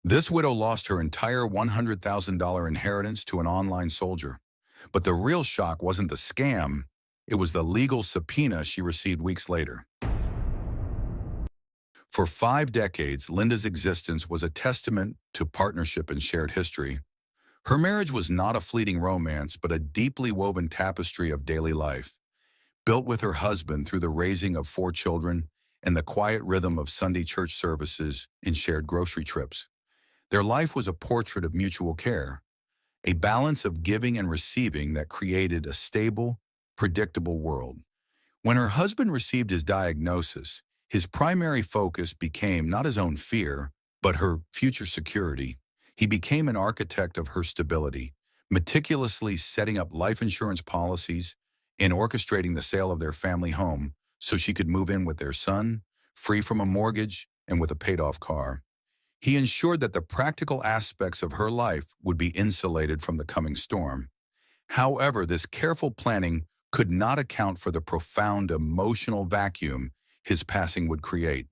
This widow lost her entire $100,000 inheritance to an online soldier. But the real shock wasn't the scam, it was the legal subpoena she received weeks later. For 5 decades, Linda's existence was a testament to partnership and shared history. Her marriage was not a fleeting romance, but a deeply woven tapestry of daily life, built with her husband through the raising of 4 children and the quiet rhythm of Sunday church services and shared grocery trips. Their life was a portrait of mutual care, a balance of giving and receiving that created a stable, predictable world. When her husband received his diagnosis, his primary focus became not his own fear, but her future security. He became an architect of her stability, meticulously setting up life insurance policies and orchestrating the sale of their family home so she could move in with their son, free from a mortgage and with a paid-off car. He ensured that the practical aspects of her life would be insulated from the coming storm. However, this careful planning could not account for the profound emotional vacuum his passing would create.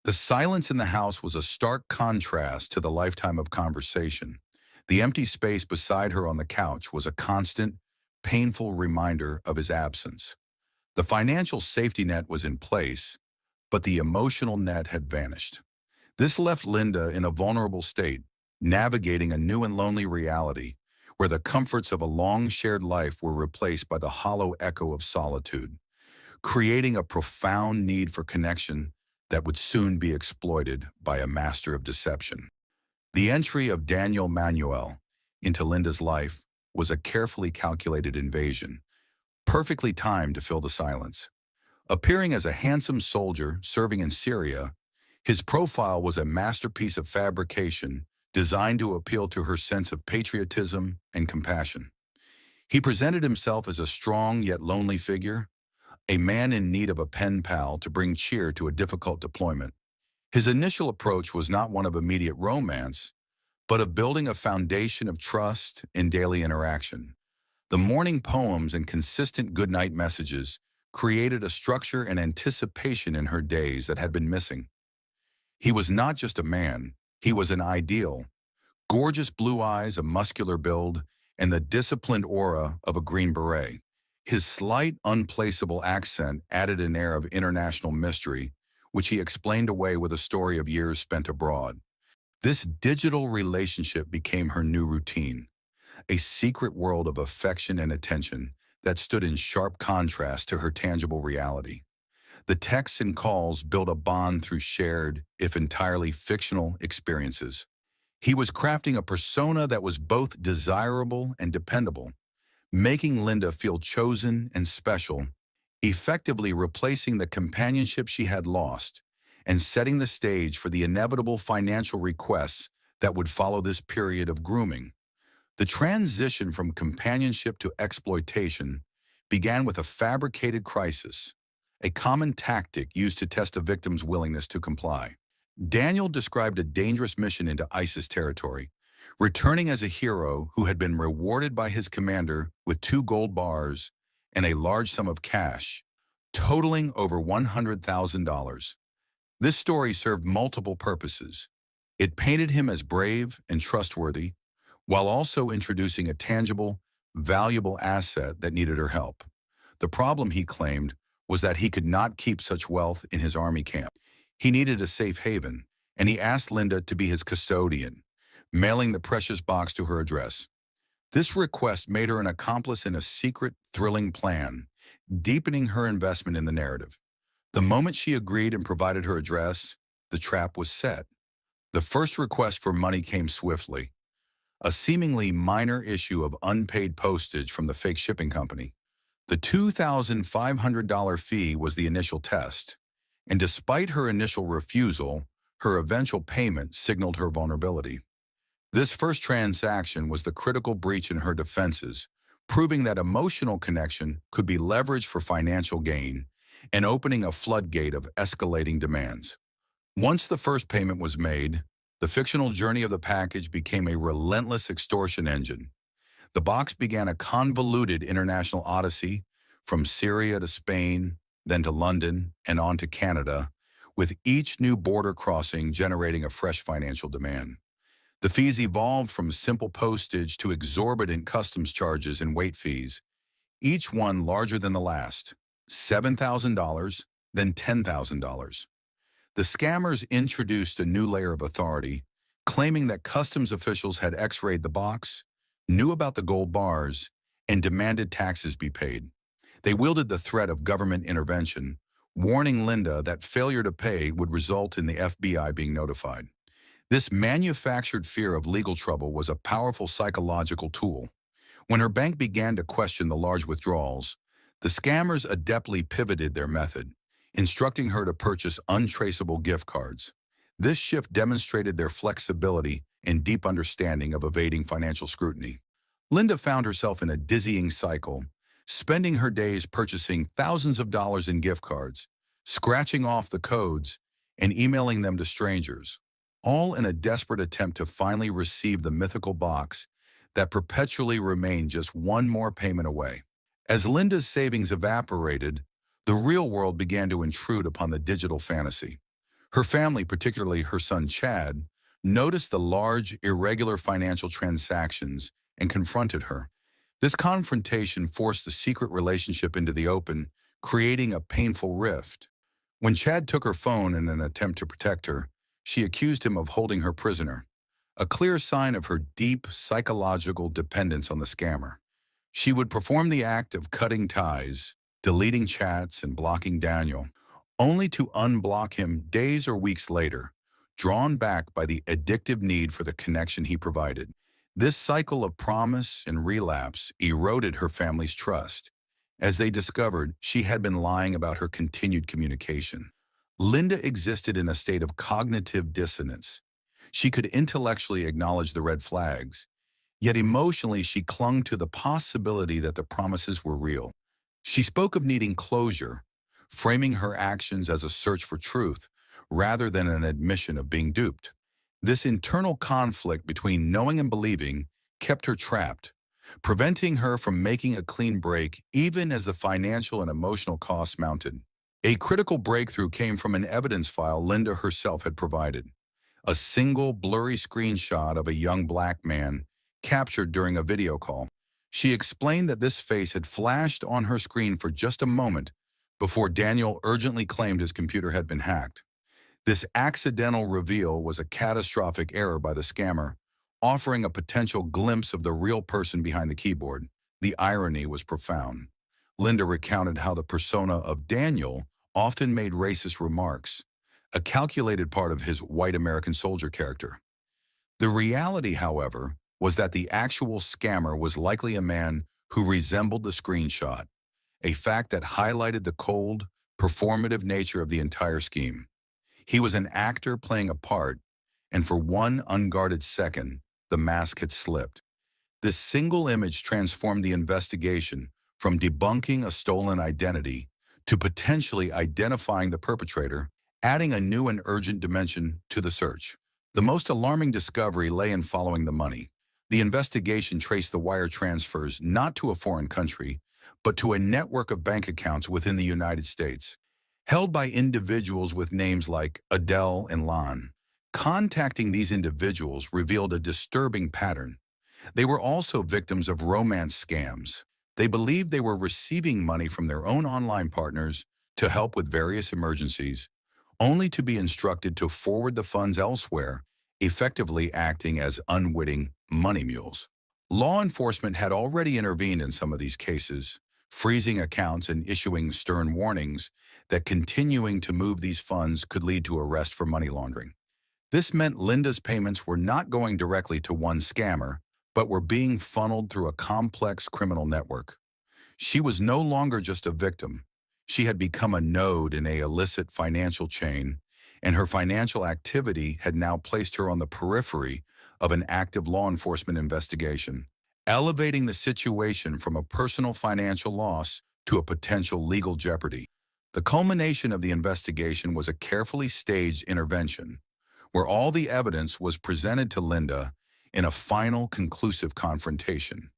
The silence in the house was a stark contrast to the lifetime of conversation. The empty space beside her on the couch was a constant, painful reminder of his absence. The financial safety net was in place, but the emotional net had vanished. This left Linda in a vulnerable state, navigating a new and lonely reality, where the comforts of a long shared life were replaced by the hollow echo of solitude, creating a profound need for connection that would soon be exploited by a master of deception. The entry of Daniel Manuel into Linda's life was a carefully calculated invasion, perfectly timed to fill the silence. Appearing as a handsome soldier serving in Syria, his profile was a masterpiece of fabrication designed to appeal to her sense of patriotism and compassion. He presented himself as a strong yet lonely figure, a man in need of a pen pal to bring cheer to a difficult deployment. His initial approach was not one of immediate romance, but of building a foundation of trust in daily interaction. The morning poems and consistent goodnight messages created a structure and anticipation in her days that had been missing. He was not just a man, he was an ideal. Gorgeous blue eyes, a muscular build, and the disciplined aura of a Green Beret. His slight, unplaceable accent added an air of international mystery, which he explained away with a story of years spent abroad. This digital relationship became her new routine, a secret world of affection and attention that stood in sharp contrast to her tangible reality. The texts and calls built a bond through shared, if entirely fictional, experiences. He was crafting a persona that was both desirable and dependable, making Linda feel chosen and special, effectively replacing the companionship she had lost and setting the stage for the inevitable financial requests that would follow this period of grooming. The transition from companionship to exploitation began with a fabricated crisis, a common tactic used to test a victim's willingness to comply. Daniel described a dangerous mission into ISIS territory, returning as a hero who had been rewarded by his commander with 2 gold bars and a large sum of cash, totaling over $100,000. This story served multiple purposes. It painted him as brave and trustworthy, while also introducing a tangible, valuable asset that needed her help. The problem, he claimed, was that he could not keep such wealth in his army camp. He needed a safe haven, and he asked Linda to be his custodian, mailing the precious box to her address. This request made her an accomplice in a secret, thrilling plan, deepening her investment in the narrative. The moment she agreed and provided her address, the trap was set. The first request for money came swiftly, a seemingly minor issue of unpaid postage from the fake shipping company. The $2,500 fee was the initial test, and despite her initial refusal, her eventual payment signaled her vulnerability. This first transaction was the critical breach in her defenses, proving that emotional connection could be leveraged for financial gain and opening a floodgate of escalating demands. Once the first payment was made, the fictional journey of the package became a relentless extortion engine. The box began a convoluted international odyssey from Syria to Spain, then to London, and on to Canada, with each new border crossing generating a fresh financial demand. The fees evolved from simple postage to exorbitant customs charges and weight fees, each one larger than the last, $7,000, then $10,000. The scammers introduced a new layer of authority, claiming that customs officials had x-rayed the box, knew about the gold bars, and demanded taxes be paid. They wielded the threat of government intervention, warning Linda that failure to pay would result in the FBI being notified. This manufactured fear of legal trouble was a powerful psychological tool. When her bank began to question the large withdrawals, the scammers adeptly pivoted their method, instructing her to purchase untraceable gift cards. This shift demonstrated their flexibility and deep understanding of evading financial scrutiny. Linda found herself in a dizzying cycle, spending her days purchasing thousands of dollars in gift cards, scratching off the codes, and emailing them to strangers, all in a desperate attempt to finally receive the mythical box that perpetually remained just one more payment away. As Linda's savings evaporated, the real world began to intrude upon the digital fantasy. Her family, particularly her son Chad, noticed the large, irregular financial transactions and confronted her. This confrontation forced the secret relationship into the open, creating a painful rift. When Chad took her phone in an attempt to protect her, she accused him of holding her prisoner, a clear sign of her deep psychological dependence on the scammer. She would perform the act of cutting ties, deleting chats, and blocking Daniel, only to unblock him days or weeks later, drawn back by the addictive need for the connection he provided. This cycle of promise and relapse eroded her family's trust, as they discovered she had been lying about her continued communication. Linda existed in a state of cognitive dissonance. She could intellectually acknowledge the red flags, yet emotionally she clung to the possibility that the promises were real. She spoke of needing closure, framing her actions as a search for truth rather than an admission of being duped. This internal conflict between knowing and believing kept her trapped, preventing her from making a clean break even as the financial and emotional costs mounted. A critical breakthrough came from an evidence file Linda herself had provided. A single blurry screenshot of a young black man captured during a video call. She explained that this face had flashed on her screen for just a moment before Daniel urgently claimed his computer had been hacked. This accidental reveal was a catastrophic error by the scammer, offering a potential glimpse of the real person behind the keyboard. The irony was profound. Linda recounted how the persona of Daniel often made racist remarks, a calculated part of his white American soldier character. The reality, however, was that the actual scammer was likely a man who resembled the screenshot, a fact that highlighted the cold, performative nature of the entire scheme. He was an actor playing a part, and for one unguarded second, the mask had slipped. This single image transformed the investigation from debunking a stolen identity to potentially identifying the perpetrator, adding a new and urgent dimension to the search. The most alarming discovery lay in following the money. The investigation traced the wire transfers not to a foreign country, but to a network of bank accounts within the United States, held by individuals with names like Adele and Lon. Contacting these individuals revealed a disturbing pattern. They were also victims of romance scams. They believed they were receiving money from their own online partners to help with various emergencies, only to be instructed to forward the funds elsewhere, effectively acting as unwitting money mules. Law enforcement had already intervened in some of these cases, freezing accounts and issuing stern warnings that continuing to move these funds could lead to arrest for money laundering. This meant Linda's payments were not going directly to one scammer, but were being funneled through a complex criminal network. She was no longer just a victim. She had become a node in an illicit financial chain, and her financial activity had now placed her on the periphery of an active law enforcement investigation, elevating the situation from a personal financial loss to a potential legal jeopardy. The culmination of the investigation was a carefully staged intervention, where all the evidence was presented to Linda in a final conclusive confrontation.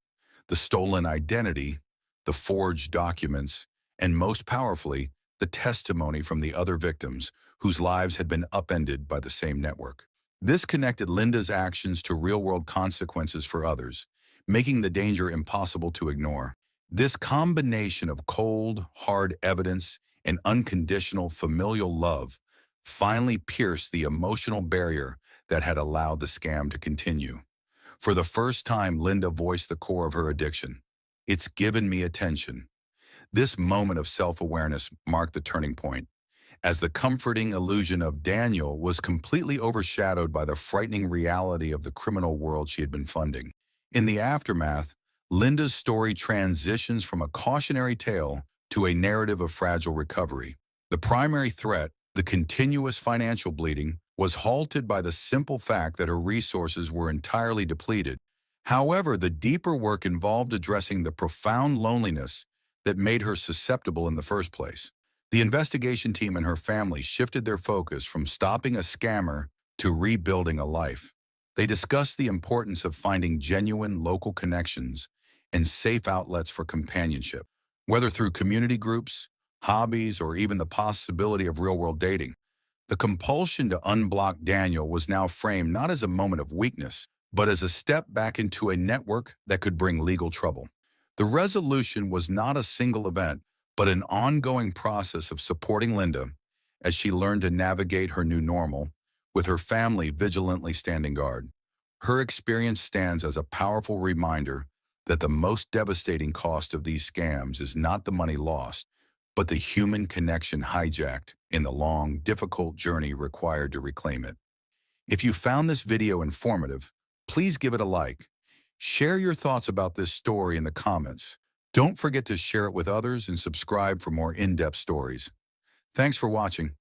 The stolen identity, the forged documents, and most powerfully, the testimony from the other victims whose lives had been upended by the same network. This connected Linda's actions to real-world consequences for others, making the danger impossible to ignore. This combination of cold, hard evidence and unconditional familial love finally pierced the emotional barrier that had allowed the scam to continue. For the first time, Linda voiced the core of her addiction. "It's given me attention." This moment of self-awareness marked the turning point, as the comforting illusion of Daniel was completely overshadowed by the frightening reality of the criminal world she had been funding. In the aftermath, Linda's story transitions from a cautionary tale to a narrative of fragile recovery. The primary threat, the continuous financial bleeding, was halted by the simple fact that her resources were entirely depleted. However, the deeper work involved addressing the profound loneliness that made her susceptible in the first place. The investigation team and her family shifted their focus from stopping a scammer to rebuilding a life. They discussed the importance of finding genuine local connections and safe outlets for companionship, whether through community groups, hobbies, or even the possibility of real-world dating. The compulsion to unblock Daniel was now framed not as a moment of weakness, but as a step back into a network that could bring legal trouble. The resolution was not a single event, but an ongoing process of supporting Linda as she learned to navigate her new normal, with her family vigilantly standing guard. Her experience stands as a powerful reminder that the most devastating cost of these scams is not the money lost, but the human connection hijacked in the long, difficult journey required to reclaim it. If you found this video informative, please give it a like. Share your thoughts about this story in the comments. Don't forget to share it with others and subscribe for more in-depth stories. Thanks for watching.